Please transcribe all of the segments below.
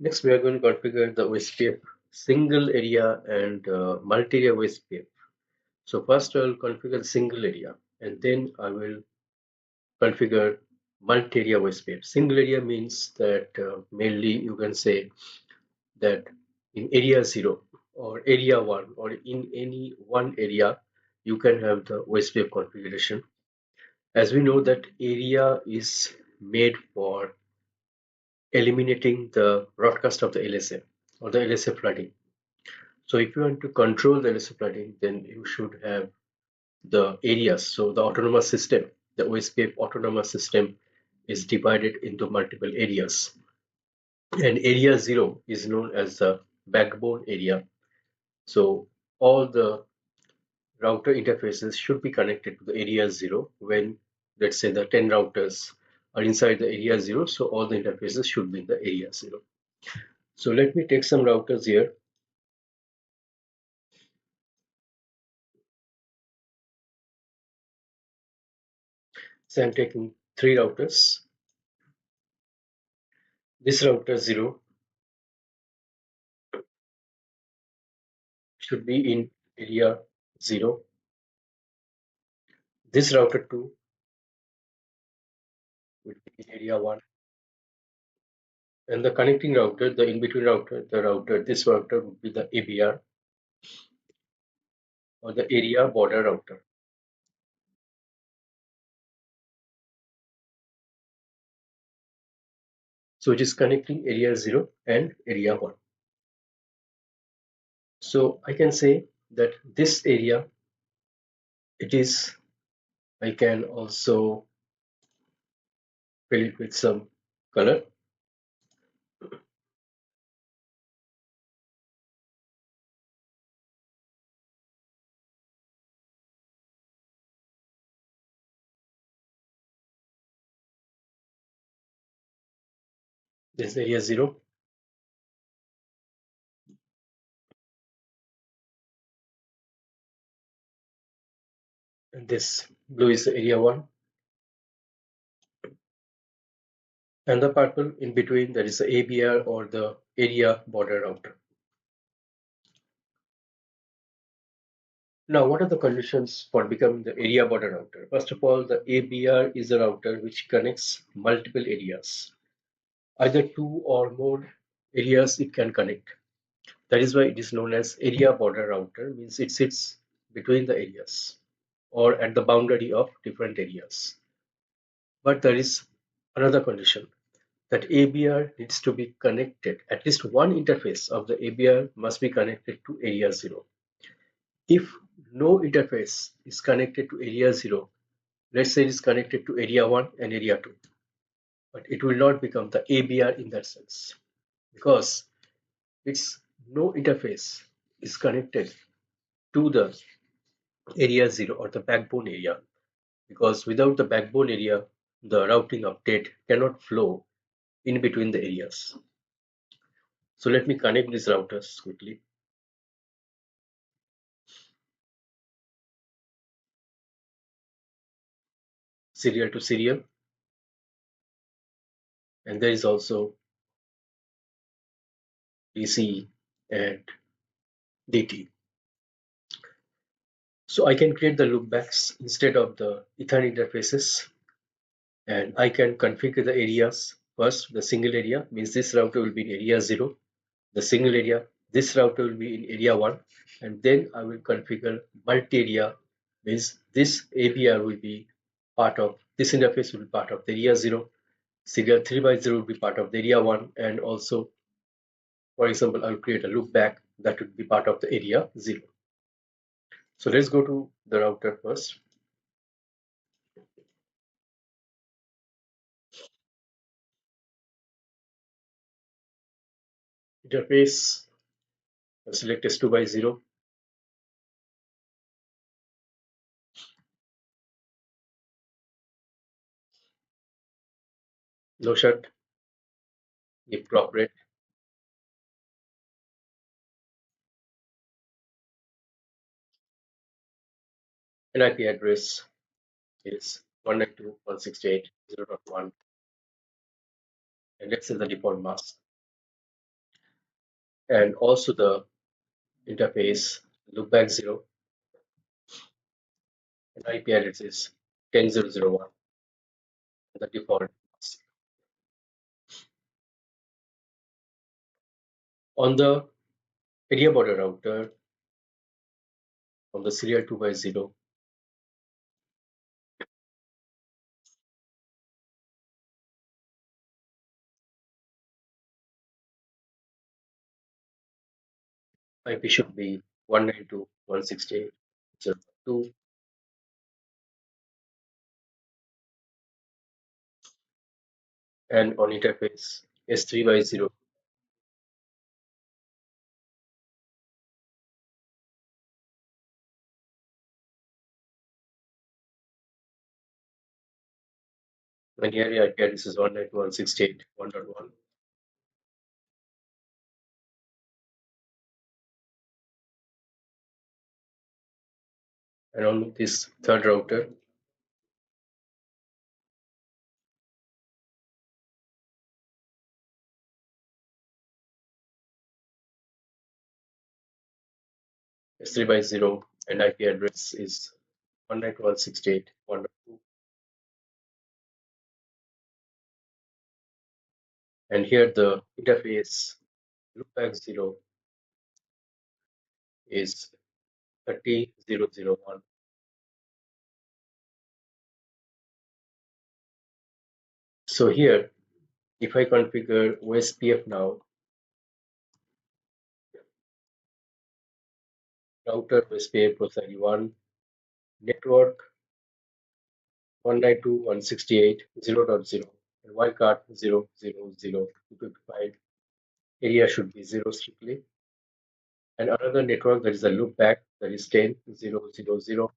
Next, we are going to configure the OSPF single area and multi-area OSPF. So first I will configure the single area and then I will configure multi-area OSPF. Single area means that mainly you can say that in area 0 or area 1 or in any one area you can have the OSPF configuration. As we know that area is made for eliminating the broadcast of the LSA or the LSA flooding. So if you want to control the LSA flooding, then you should have the areas. So the autonomous system, the OSPF autonomous system is divided into multiple areas. And area 0 is known as the backbone area. So all the router interfaces should be connected to the area 0 when, let's say, the 10 routers are inside the area 0. So all the interfaces should be in the area 0. So let me take some routers here. So I'm taking 3 routers. This router 0 should be in area 0. This router 2 would be in area 1. And the connecting router, the in-between router, this router would be the ABR or the area border router. So it is connecting area 0 and area 1. So I can say that this area, it is, I can also fill it with some color. This is area 0 and this blue is the area 1 and the purple in between, that is the ABR or the area border router. Now, what are the conditions for becoming the area border router? First of all, the ABR is a router which connects multiple areas. Either 2 or more areas it can connect. That is why it is known as area border router, means it sits between the areas or at the boundary of different areas. But there is another condition that ABR needs to be connected. At least one interface of the ABR must be connected to area 0. If no interface is connected to area 0, let's say it is connected to area 1 and area 2, but it will not become the ABR in that sense because its no interface is connected to the area 0 or the backbone area, because without the backbone area the routing update cannot flow in between the areas. So let me connect these routers quickly. Serial to serial, and there is also DC and DT. So I can create the loopbacks instead of the Ethernet interfaces, and I can configure the areas. First, the single area means this router will be in area 0, the single area, this router will be in area 1, and then I will configure multi-area, means this ABR will be part of, this interface will be part of the area 0, serial 3 by 0 will be part of the area 1, and also, for example, I will create a loopback that would be part of the area 0. So let's go to the router first. Interface, select S2 by 0. No shut, give clock rate, and IP address is 192.168.0.1, and let's set the default mask. and also the interface loopback 0 and IP address is 10.0.0.1 the default mask. On the area border router on the serial 2 by 0, IP should be 192.168.0.2, and on interface S3 by 0 and here IP address is 192.168.1.1, and on this third router S3 by 0 and IP address is 192.168.1.2, and here the interface loopback 0 is 30.0.0.1. So here, if I configure OSPF now, router OSPF process ID 1, network 192.168.0.0, and wildcard 0.0.0.255, area should be 0 strictly, and another network that is a loopback that is 10.0.0.0,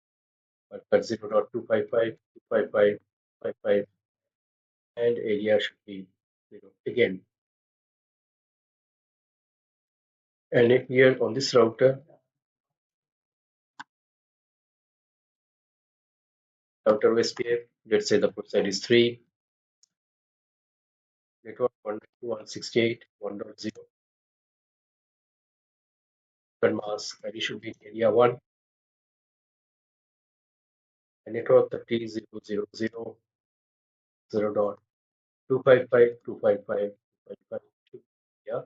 wildcard 0.255.255.55, and area should be 0 again. And here on this router, OSPF, let's say the port side is 3, network 192.168.1.0, and mask ID should be area 1, and network 30.0.0.255.255.255. Yeah,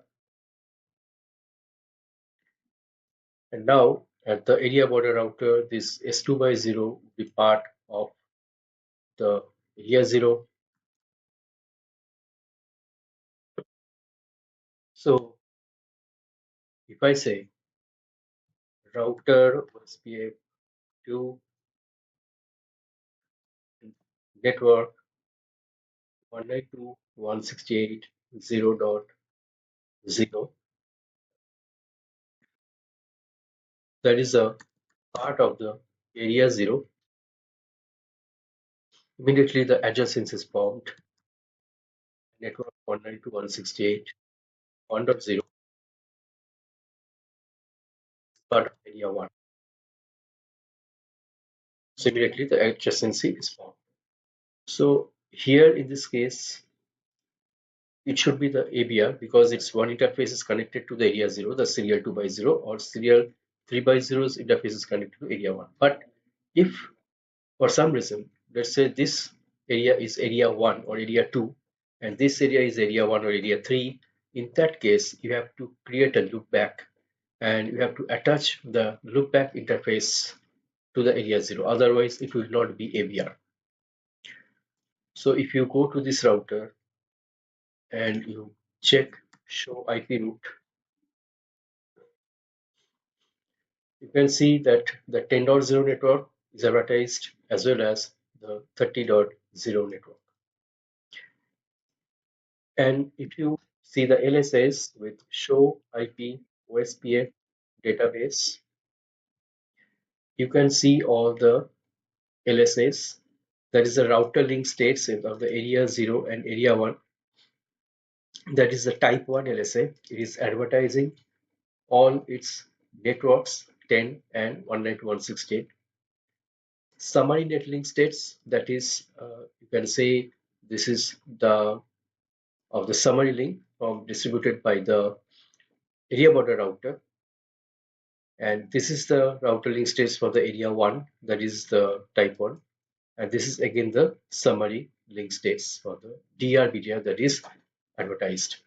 and now at the area border router, this S2 by 0 will be part of the area 0. So if I say router OSPF to network 192.168.0.0, that is a part of the area 0, immediately the adjacency is formed. Network 192.168.1.0 part of area 1. So immediately the adjacency is formed. So here in this case, it should be the ABR because it's one interface is connected to the area 0, the serial 2 by 0, or serial 3 by 0's interface is connected to area 1. But if for some reason, let's say this area is area 1 or area 2, and this area is area 1 or area 3, in that case, you have to create a loopback and you have to attach the loopback interface to the area 0. Otherwise, it will not be ABR. So if you go to this router and you check show IP route, you can see that the 10.0 network is advertised as well as the 30.0 network. And if you see the LSS with show IP OSPF database, you can see all the LSS. That is the router link states of the area 0 and area 1. That is the type 1 LSA. It is advertising all its networks 10 and 192.168. Summary netlink states, that is, you can say this is the of the summary link from distributed by the area border router, and this is the router link states for the area 1, that is the type 1, and this is again the summary link states for the DR media that is advertised.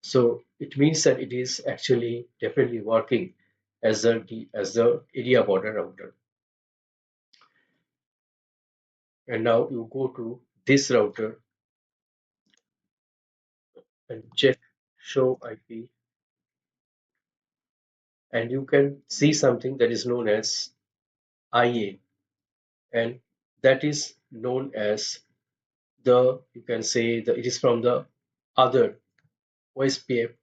So it means that it is actually definitely working as the area border router. And now you go to this router and check show IP, and you can see something that is known as IA, and that is known as the, you can say, the it is from the other OSPF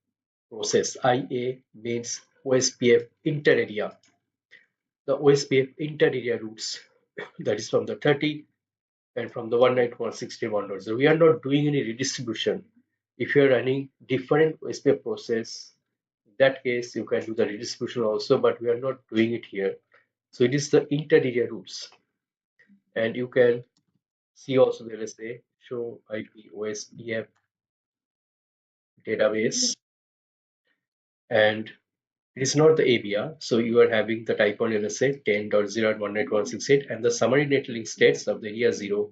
process. IA means OSPF inter-area. The OSPF inter-area routes, that is from the 30 and from the 191.61. So we are not doing any redistribution. If you are running different OSPF process, in that case you can do the redistribution also, but we are not doing it here. So it is the inter-area routes, and you can see also there is a show IP OSPF database, and it is not the ABR. So you are having the type 1 LSA 10.0.191.168 and the summary net link states of the area 0,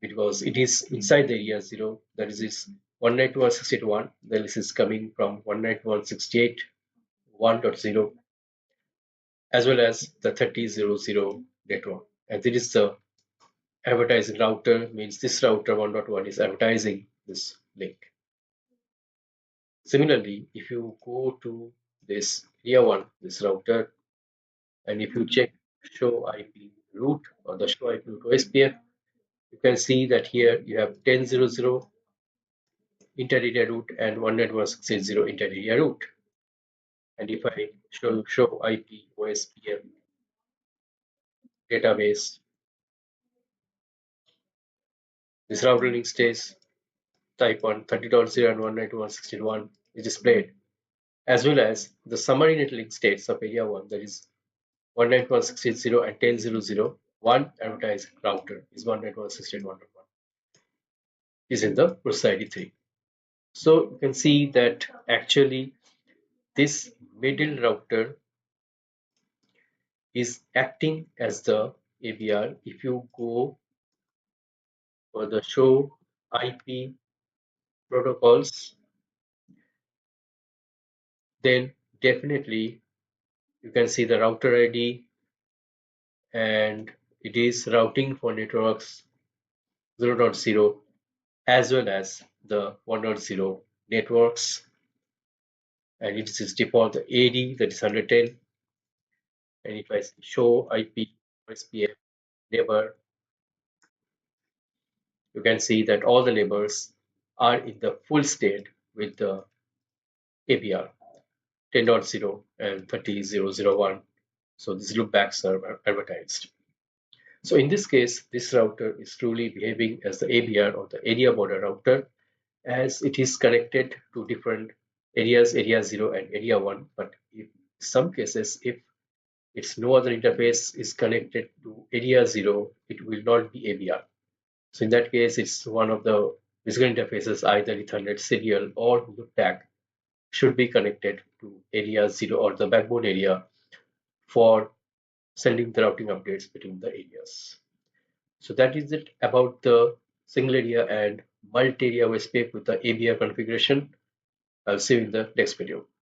because it is inside the area 0, that is its 192.168.1. The list is coming from 192.168.1.0 as well as the 30.00 network. And this is the advertising router, means this router 1.1 is advertising this link. Similarly, if you go to this area 1, this router, and if you check show IP route or the show IP route OSPF, you can see that here you have 10.00 inter-area route and 191.168.0 inter-area route. And if I show IP OSPF database, this router link states type 1 30.0 and 192.168.1 is displayed, as well as the summary net link states of area 1, that is 191.168.0 and 10.00. One advertised router is 191.168.1.1 is in the process ID 3. So you can see that actually this middle router is acting as the ABR. If you go for the show IP protocols, then definitely you can see the router ID, and it is routing for networks 0.0 as well as the 1.0 networks, and it is default the AD, that is 110. And if I show IP OSPF neighbor, you can see that all the neighbors are in the full state with the ABR 10.0 and 30.0.0.1. So these loopbacks are advertised. So in this case, this router is truly behaving as the ABR or the area border router, as it is connected to different areas, area 0 and area 1. But in some cases, if its no other interface is connected to area 0, it will not be ABR. So in that case, it's one of the physical interfaces, either Ethernet serial or loopback, should be connected to area 0 or the backbone area for sending the routing updates between the areas. So that is it about the single area and multi-area OSPF with the ABR configuration. I'll see you in the next video.